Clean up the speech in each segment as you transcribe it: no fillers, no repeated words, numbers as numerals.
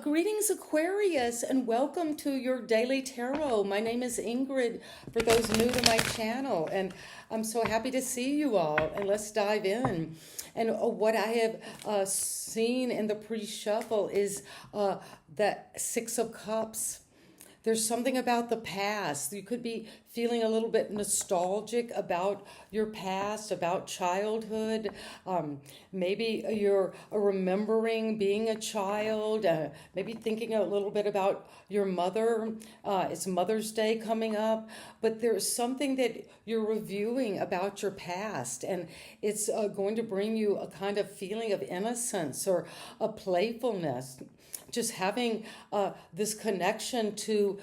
Greetings, Aquarius, and welcome to your daily tarot. My name is Ingrid, for those new to my channel, and I'm so happy to see you all. And let's dive in. And what I have seen in the pre-shuffle is that Six of Cups. There's something about the past. You could be feeling a little bit nostalgic about your past, about childhood. Maybe you're remembering being a child, maybe thinking a little bit about your mother. It's Mother's Day coming up, but there's something that you're reviewing about your past, and it's going to bring you a kind of feeling of innocence or a playfulness, just having this connection to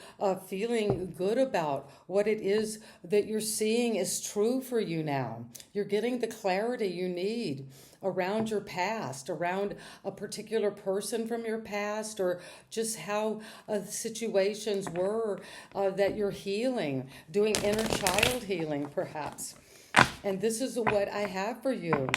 feeling good about what it is that you're seeing is true for you now. You're getting the clarity you need around your past, around a particular person from your past, or just how situations were that you're healing, doing inner child healing perhaps. And this is what I have for you.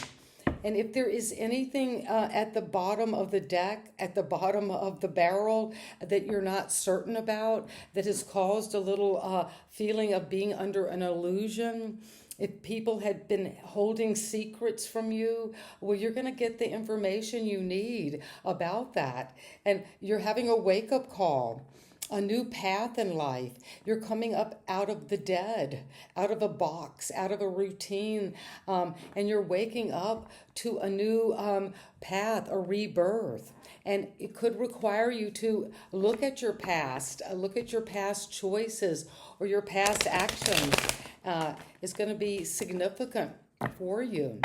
And if there is anything at the bottom of the deck, at the bottom of the barrel that you're not certain about, that has caused a little feeling of being under an illusion, if people had been holding secrets from you, well, you're going to get the information you need about that. And you're having a wake-up call, a new path in life. You're coming up out of the dead, out of a box, out of a routine, and you're waking up to a new path, a rebirth. And it could require you to look at your past choices or your past actions. It's going to be significant for you.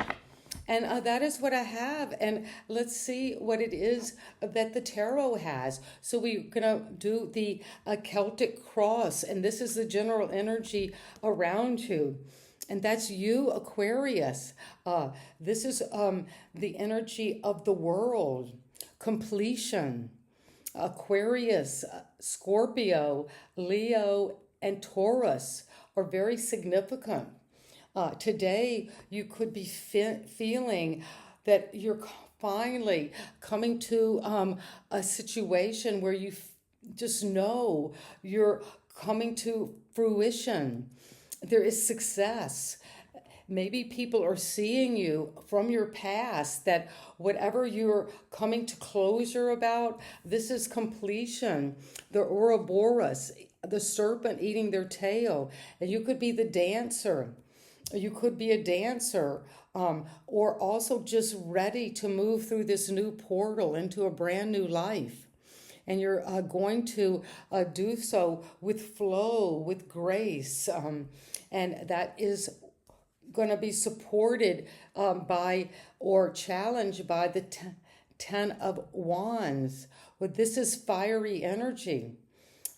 And that is what I have. And let's see what it is that the tarot has. So we're going to do the Celtic cross. And this is the general energy around you. And that's you, Aquarius. This is the energy of the world. Completion. Aquarius, Scorpio, Leo, and Taurus are very significant. Today, you could be feeling that you're finally coming to a situation where you just know you're coming to fruition. There is success. Maybe people are seeing you from your past, that whatever you're coming to closure about, this is completion. The Ouroboros, the serpent eating their tail, and you could be the dancer. You could be a dancer, or also just ready to move through this new portal into a brand new life. And you're going to do so with flow, with grace. And that is going to be supported by or challenged by the Ten of Wands. Well, this is fiery energy.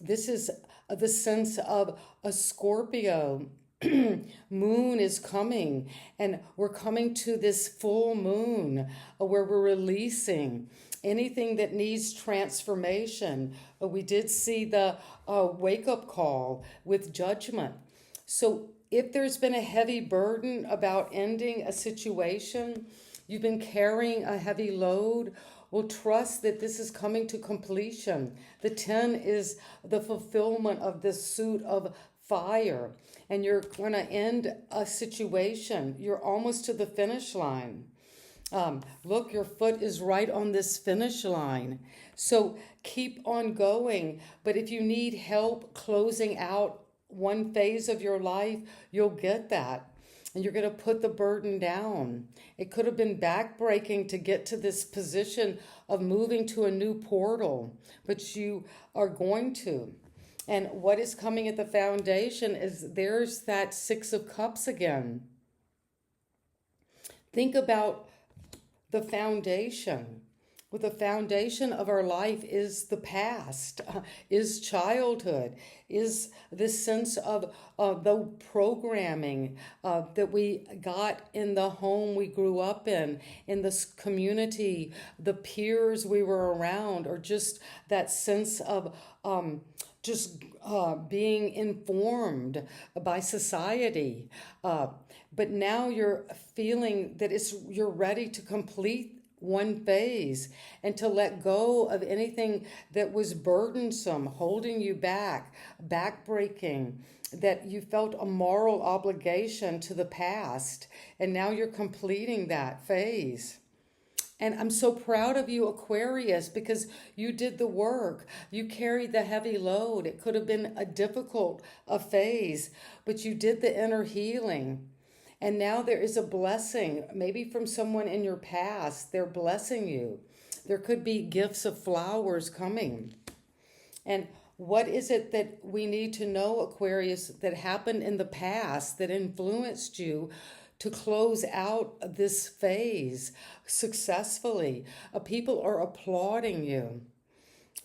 This is the sense of a Scorpio. Moon is coming, and we're coming to this full moon where we're releasing anything that needs transformation. We did see the wake-up call with judgment. So if there's been a heavy burden about ending a situation, you've been carrying a heavy load, well, trust that this is coming to completion. The 10 is the fulfillment of this suit of fire, and you're going to end a situation. You're almost to the finish line. Look, your foot is right on this finish line. So keep on going. But if you need help closing out one phase of your life, you'll get that. And you're going to put the burden down. It could have been backbreaking to get to this position of moving to a new portal, but you are going to. And what is coming at the foundation is there's that Six of Cups again. Think about the foundation. Well, the foundation of our life is the past, is childhood, is this sense of the programming that we got in the home we grew up in this community, the peers we were around, or just that sense of being informed by society. But now you're feeling that you're ready to complete one phase, and to let go of anything that was burdensome, holding you back, backbreaking, that you felt a moral obligation to the past, and now you're completing that phase. And I'm so proud of you, Aquarius, because you did the work. You carried the heavy load. It could have been a difficult phase, but you did the inner healing. And now there is a blessing, maybe from someone in your past. They're blessing you. There could be gifts of flowers coming. And what is it that we need to know, Aquarius, that happened in the past that influenced you to close out this phase successfully? People are applauding you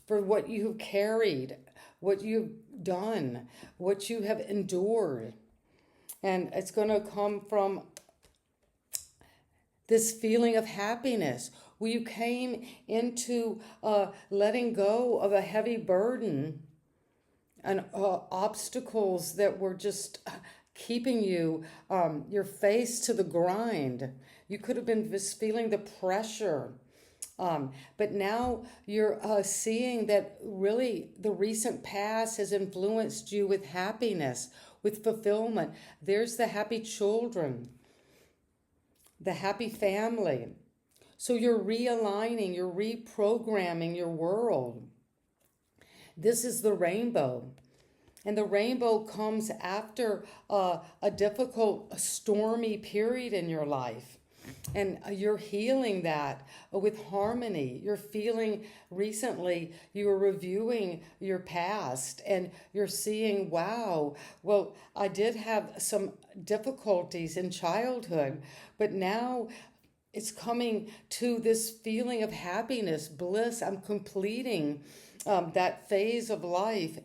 for what you've carried, what you've done, what you have endured. And it's going to come from this feeling of happiness, where you came into letting go of a heavy burden and obstacles that were just keeping you, your face to the grind. You could have been just feeling the pressure. But now you're seeing that really the recent past has influenced you with happiness, with fulfillment. There's the happy children, the happy family. So you're realigning, you're reprogramming your world. This is the rainbow. And the rainbow comes after a difficult, stormy period in your life. And you're healing that with harmony. You're feeling recently, you were reviewing your past and you're seeing, wow, well, I did have some difficulties in childhood, but now it's coming to this feeling of happiness, bliss. I'm completing that phase of life.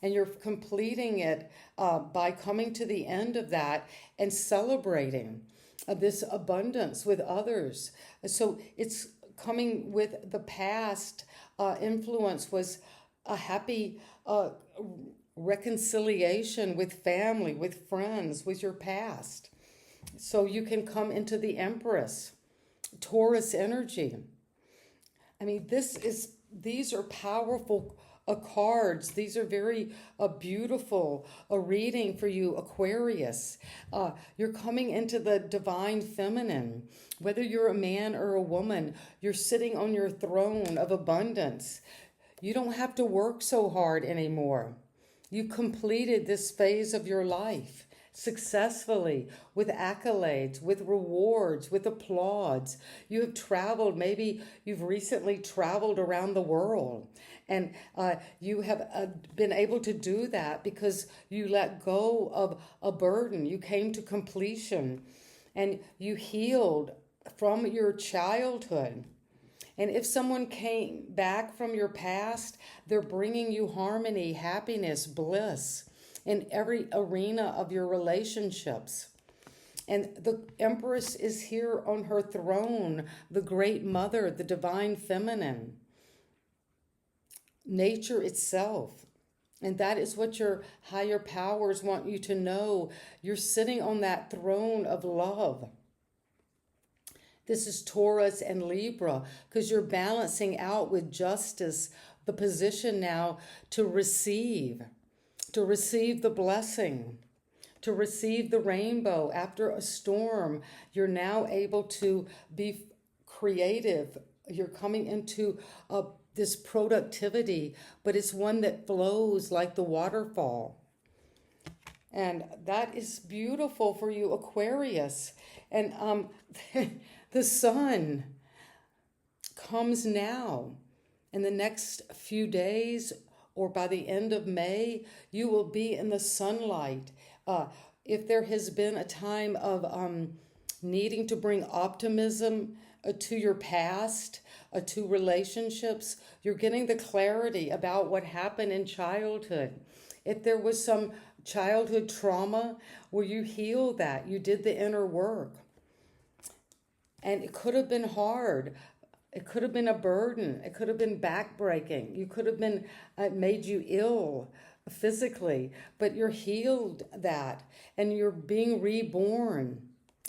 And you're completing it by coming to the end of that and celebrating this abundance with others. So it's coming with the past influence was a happy reconciliation with family, with friends, with your past. So you can come into the Empress, Taurus energy. I mean, these are powerful cards. These are very beautiful reading for you, Aquarius. You're coming into the divine feminine. Whether you're a man or a woman, you're sitting on your throne of abundance. You don't have to work so hard anymore. You completed this phase of your life successfully, with accolades, with rewards, with applause. You have traveled. Maybe you've recently traveled around the world, and you have been able to do that because you let go of a burden. You came to completion, and you healed from your childhood. And if someone came back from your past, they're bringing you harmony, happiness, bliss in every arena of your relationships. And the Empress is here on her throne, the Great Mother, the Divine Feminine, nature itself. And that is what your higher powers want you to know. You're sitting on that throne of love. This is Taurus and Libra, because you're balancing out with justice the position now to receive the blessing, to receive the rainbow. After a storm, you're now able to be creative. You're coming into this productivity, but it's one that flows like the waterfall. And that is beautiful for you, Aquarius. And the sun comes now. In the next few days, or by the end of May, you will be in the sunlight. If there has been a time of needing to bring optimism to your past, to relationships, you're getting the clarity about what happened in childhood. If there was some childhood trauma, where you healed that, you did the inner work. And it could have been hard. It could have been a burden. It could have been backbreaking. You could have been made you ill physically, but you're healed that, and you're being reborn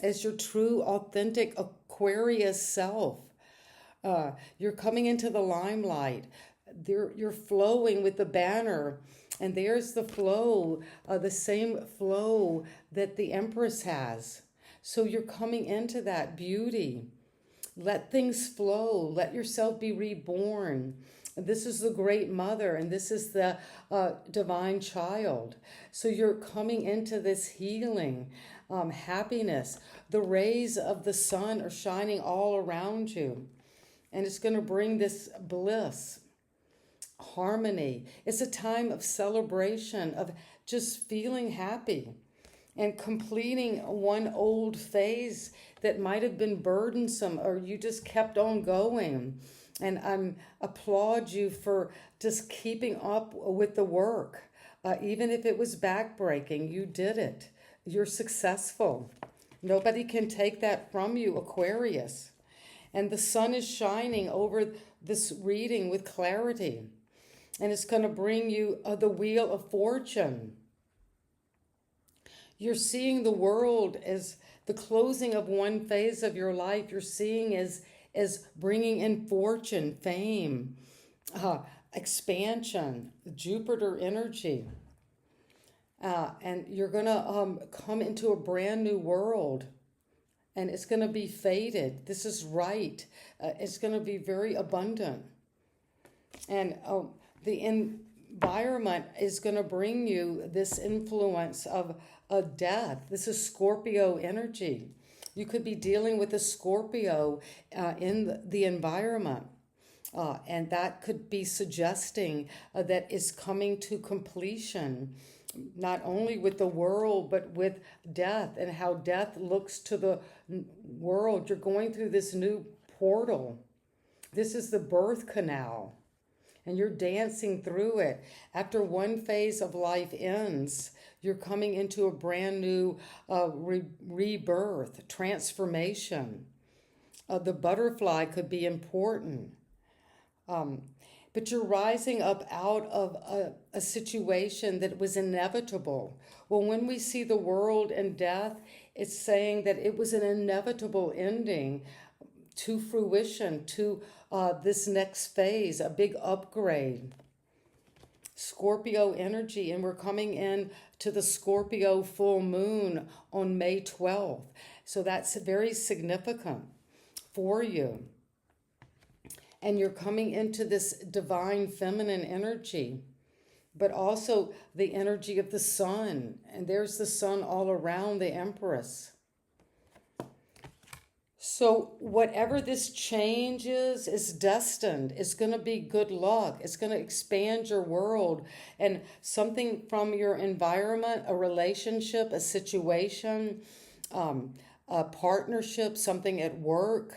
as your true, authentic Aquarius self. You're coming into the limelight. You're flowing with the banner, and there's the flow, the same flow that the Empress has. So you're coming into that beauty. Let things flow. Let yourself be reborn. This is the great mother, and this is the divine child. So you're coming into this healing, happiness. The rays of the sun are shining all around you, and it's going to bring this bliss, harmony. It's a time of celebration, of just feeling happy and completing one old phase that might have been burdensome, or you just kept on going. And I applaud you for just keeping up with the work. Even if it was backbreaking, you did it. You're successful. Nobody can take that from you, Aquarius. And the sun is shining over this reading with clarity. And it's going to bring you the wheel of fortune. You're seeing the world as the closing of one phase of your life. You're seeing as bringing in fortune, fame, expansion, Jupiter energy. And you're going to come into a brand new world. And it's going to be fated. This is right. It's going to be very abundant. And the environment is going to bring you this influence of death. This is Scorpio energy. You could be dealing with a Scorpio in the environment. And that could be suggesting that is coming to completion, not only with the world, but with death, and how death looks to the world. You're going through this new portal. This is the birth canal, and you're dancing through it. After one phase of life ends, you're coming into a brand new rebirth, transformation. The butterfly could be important. But you're rising up out of a situation that was inevitable. Well, when we see the world and death, it's saying that it was an inevitable ending to fruition, to this next phase, a big upgrade. Scorpio energy, and we're coming in to the Scorpio full moon on May 12th. So that's very significant for you. And you're coming into this divine feminine energy, but also the energy of the sun. And there's the sun all around the Empress. So whatever this change is destined. It's going to be good luck. It's going to expand your world. And something from your environment, a relationship, a situation, a partnership, something at work,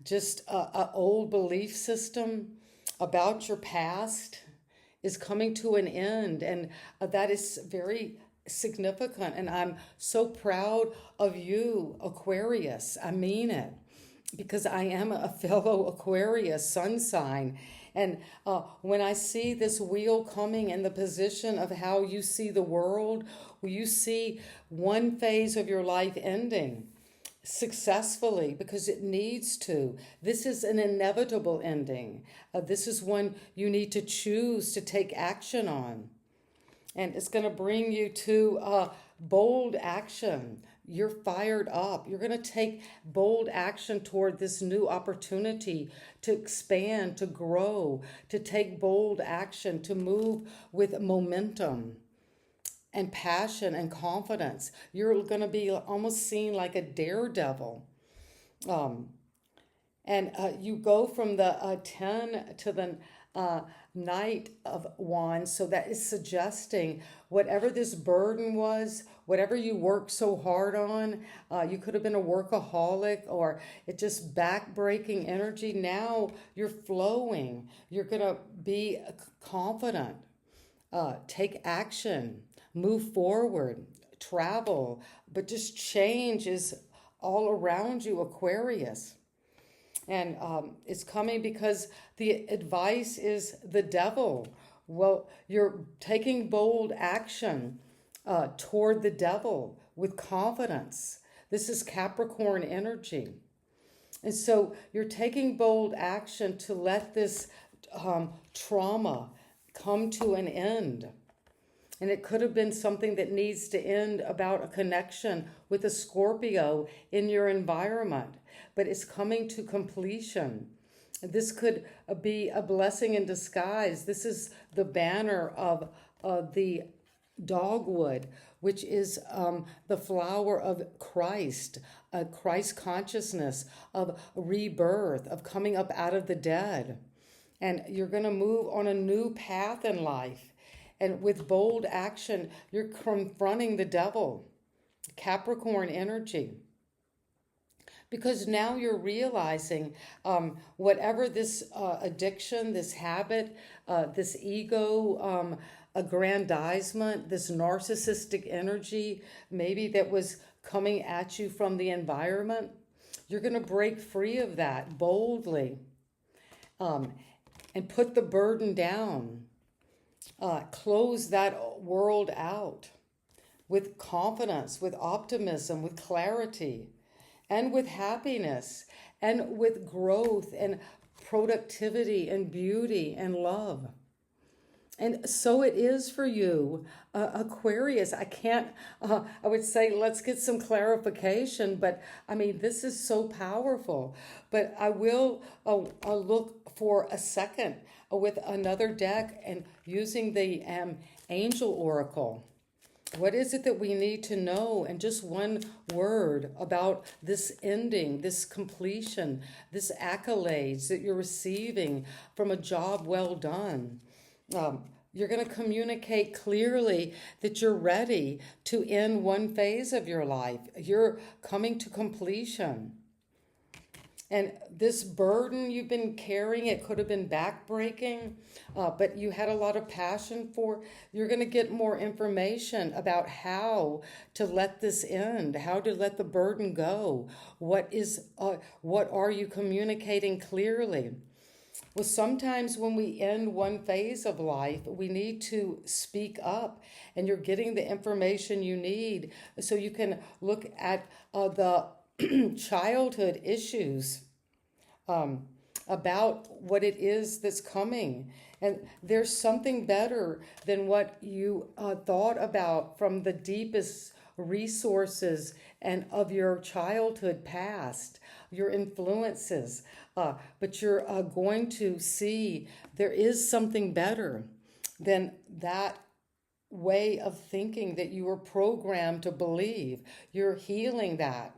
just an old belief system about your past is coming to an end. And that is very significant. And I'm so proud of you, Aquarius. I mean it, because I am a fellow Aquarius sun sign. And when I see this wheel coming in the position of how you see the world, where you see one phase of your life ending successfully, because it needs to. This is an inevitable ending. This is one you need to choose to take action on. And it's going to bring you to bold action. You're fired up. You're going to take bold action toward this new opportunity to expand, to grow, to take bold action, to move with momentum and passion and confidence. You're going to be almost seen like a daredevil. And you go from the 10 to the Knight of Wands. So that is suggesting whatever this burden was, whatever you worked so hard on, you could have been a workaholic, or it just back-breaking energy. Now you're flowing. You're going to be confident. Take action. Move forward. Travel. But just change is all around you, Aquarius. And it's coming because the advice is the devil. Well, you're taking bold action toward the devil with confidence. This is Capricorn energy. And so you're taking bold action to let this trauma come to an end. And it could have been something that needs to end about a connection with a Scorpio in your environment, but it's coming to completion. This could be a blessing in disguise. This is the banner of the dogwood, which is the flower of Christ, Christ consciousness, of rebirth, of coming up out of the dead. And you're going to move on a new path in life. And with bold action, you're confronting the devil, Capricorn energy. Because now you're realizing whatever this addiction, this habit, this ego aggrandizement, this narcissistic energy, maybe that was coming at you from the environment, you're going to break free of that boldly and put the burden down. Close that world out with confidence, with optimism, with clarity, and with happiness, and with growth and productivity and beauty and love. And so it is for you, Aquarius. I would say let's get some clarification, but I mean, this is so powerful. But I will look for a second with another deck and using the Angel Oracle. What is it that we need to know? And just one word about this ending, this completion, this accolades that you're receiving from a job well done. You're going to communicate clearly that you're ready to end one phase of your life. You're coming to completion. And this burden you've been carrying, it could have been backbreaking, but you had a lot of passion for. You're going to get more information about how to let this end, how to let the burden go. What are you communicating clearly? Well, sometimes when we end one phase of life, we need to speak up, and you're getting the information you need so you can look at the childhood issues about what it is that's coming. And there's something better than what you thought about from the deepest resources and of your childhood past, your influences. But you're going to see there is something better than that way of thinking that you were programmed to believe. You're healing that.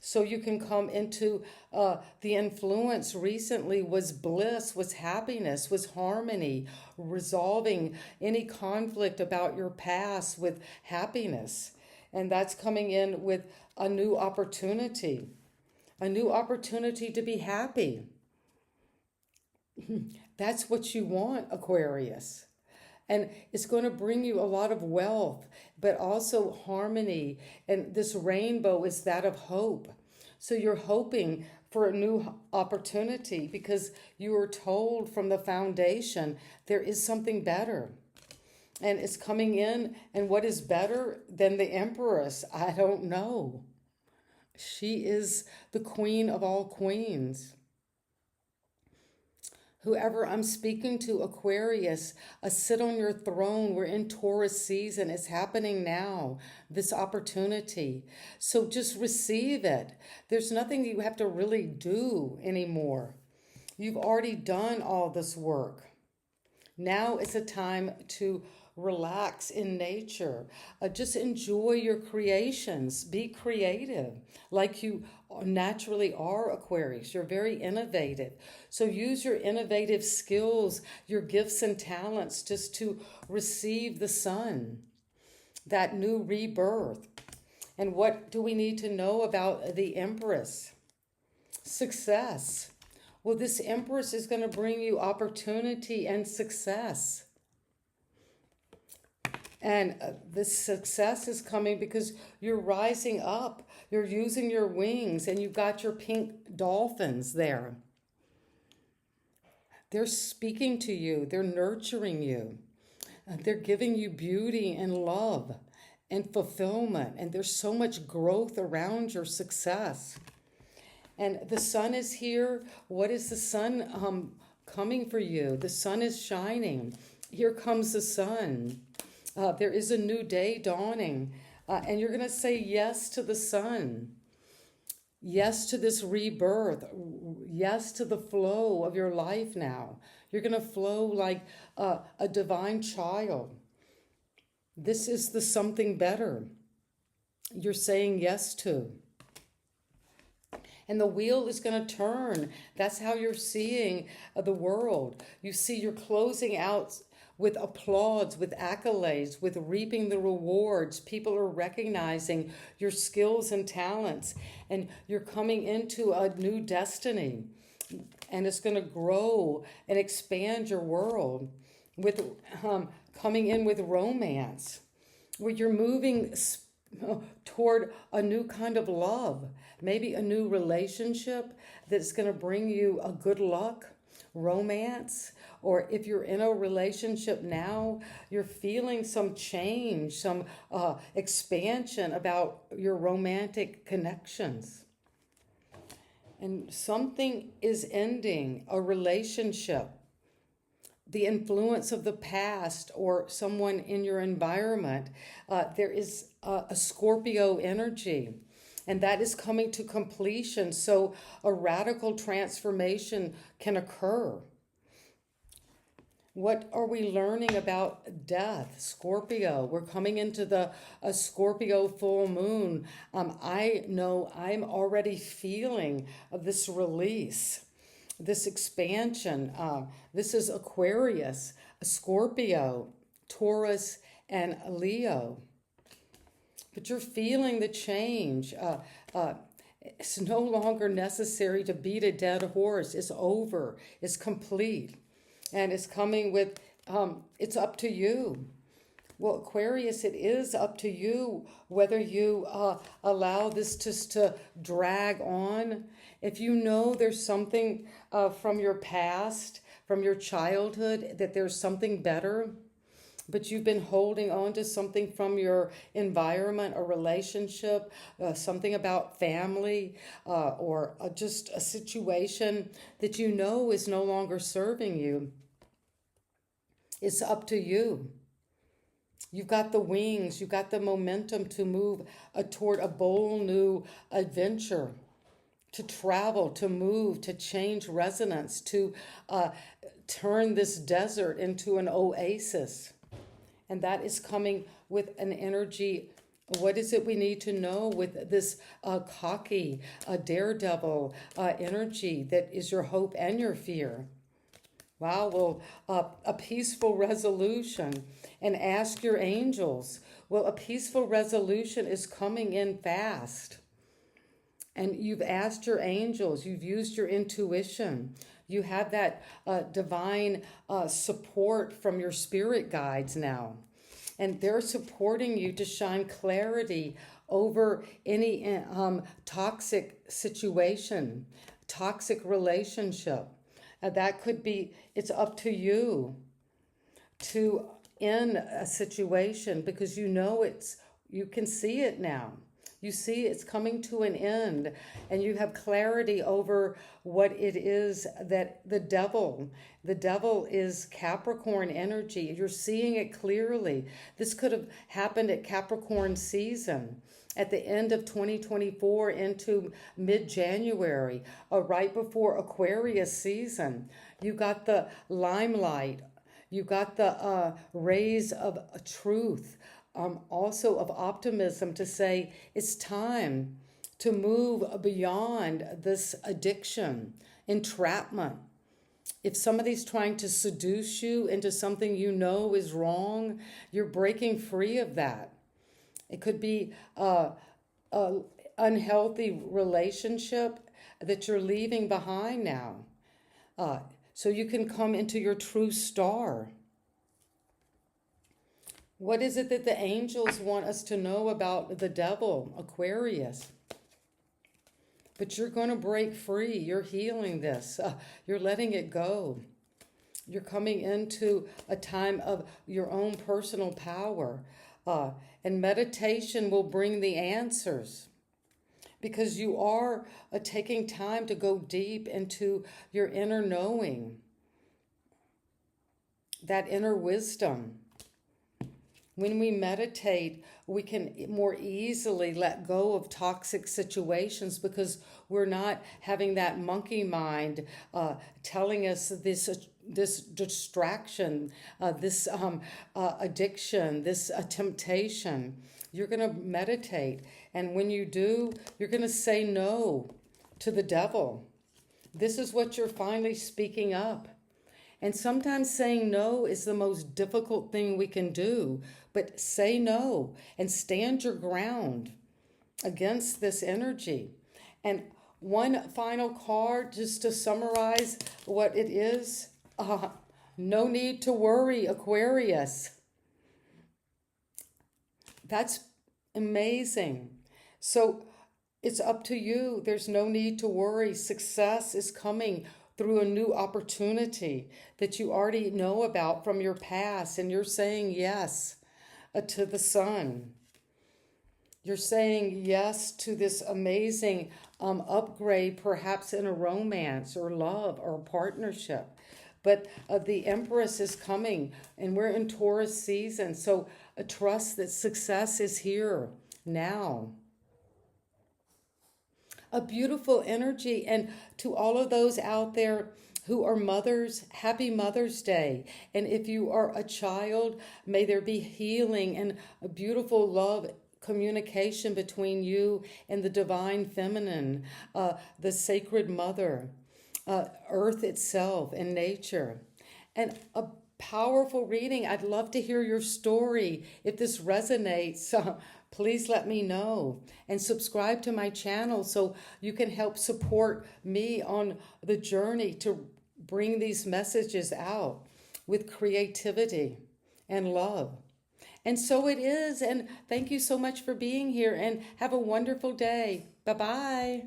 So you can come into the influence recently was bliss, was happiness, was harmony, resolving any conflict about your past with happiness. And that's coming in with a new opportunity to be happy. That's what you want, Aquarius. And it's going to bring you a lot of wealth, but also harmony. And this rainbow is that of hope. So you're hoping for a new opportunity because you were told from the foundation there is something better. And it's coming in, and what is better than the Empress? I don't know. She is the queen of all queens. Whoever I'm speaking to, Aquarius, sit on your throne. We're in Taurus season. It's happening now, this opportunity. So just receive it. There's nothing you have to really do anymore. You've already done all this work. Now is a time to relax in nature. Just enjoy your creations. Be creative like you naturally are, Aquarius. You're very innovative. So use your innovative skills, your gifts and talents just to receive the sun, that new rebirth. And what do we need to know about the Empress? Success. Well, this Empress is going to bring you opportunity and success. And this success is coming because you're rising up. You're using your wings, and you've got your pink dolphins there. They're speaking to you. They're nurturing you. They're giving you beauty and love and fulfillment. And there's so much growth around your success. And the sun is here. What is the sun coming for you? The sun is shining. Here comes the sun. There is a new day dawning. And you're going to say yes to the sun. Yes to this rebirth. Yes to the flow of your life now. You're going to flow like a divine child. This is the something better you're saying yes to. And the wheel is going to turn. That's how you're seeing the world. You see you're closing out with applause, with accolades, with reaping the rewards. People are recognizing your skills and talents, and you're coming into a new destiny, and it's going to grow and expand your world with coming in with romance, where you're moving toward a new kind of love, maybe a new relationship that's going to bring you a good luck, romance. Or if you're in a relationship now, you're feeling some change, some expansion about your romantic connections. And something is ending, a relationship. The influence of the past or someone in your environment. There is a Scorpio energy, and that is coming to completion. So a radical transformation can occur. What are we learning about death? Scorpio. We're coming into a Scorpio full moon. I know I'm already feeling this release, this expansion. This is Aquarius, Scorpio, Taurus, and Leo. But you're feeling the change. It's no longer necessary to beat a dead horse. It's over. It's complete. And it's coming with, it's up to you. Well, Aquarius, it is up to you whether you allow this just to drag on. If you know there's something from your past, from your childhood, that there's something better, but you've been holding on to something from your environment, a relationship, something about family, or just a situation that you know is no longer serving you, it's up to you. You've got the wings, you've got the momentum to move toward a bold new adventure, to travel, to move, to change resonance, to turn this desert into an oasis. And that is coming with an energy. What is it we need to know with this cocky, daredevil energy that is your hope and your fear? Wow, well, a peaceful resolution, and ask your angels. Well, a peaceful resolution is coming in fast. And you've asked your angels, you've used your intuition. You have that divine support from your spirit guides now. And they're supporting you to shine clarity over any toxic situation, toxic relationship. That could be, it's up to you to end a situation because you know you can see it now. You see it's coming to an end, and you have clarity over what it is that the devil is Capricorn energy. You're seeing it clearly. This could have happened at Capricorn season, at the end of 2024 into mid-January, right before Aquarius season. You got the limelight. You got the rays of truth. Also of optimism to say it's time to move beyond this addiction, entrapment. If somebody's trying to seduce you into something you know is wrong, you're breaking free of that. It could be a unhealthy relationship that you're leaving behind now. So you can come into your true star. What is it that the angels want us to know about the devil, Aquarius? But you're going to break free. You're healing this. You're letting it go. You're coming into a time of your own personal power. And meditation will bring the answers. because you are taking time to go deep into your inner knowing, that inner wisdom. When we meditate, we can more easily let go of toxic situations because we're not having that monkey mind telling us this distraction, this addiction, this temptation. You're going to meditate. And when you do, you're going to say no to the devil. This is what you're finally speaking up. And sometimes saying no is the most difficult thing we can do. But say no and stand your ground against this energy. And one final card, just to summarize what it is. No need to worry, Aquarius. That's amazing. So it's up to you. There's no need to worry. Success is coming through a new opportunity that you already know about from your past, and you're saying yes to the sun. You're saying yes to this amazing upgrade, perhaps in a romance or love or partnership. But the Empress is coming, and we're in Taurus season, so trust that success is here now. A beautiful energy. And to all of those out there who are mothers, happy Mother's Day. And if you are a child, may there be healing and a beautiful love communication between you and the divine feminine, the sacred mother, earth itself and nature. And a powerful reading. I'd love to hear your story. If this resonates, please let me know, and subscribe to my channel so you can help support me on the journey to bring these messages out with creativity and love. And so it is. And thank you so much for being here, and have a wonderful day. Bye-bye.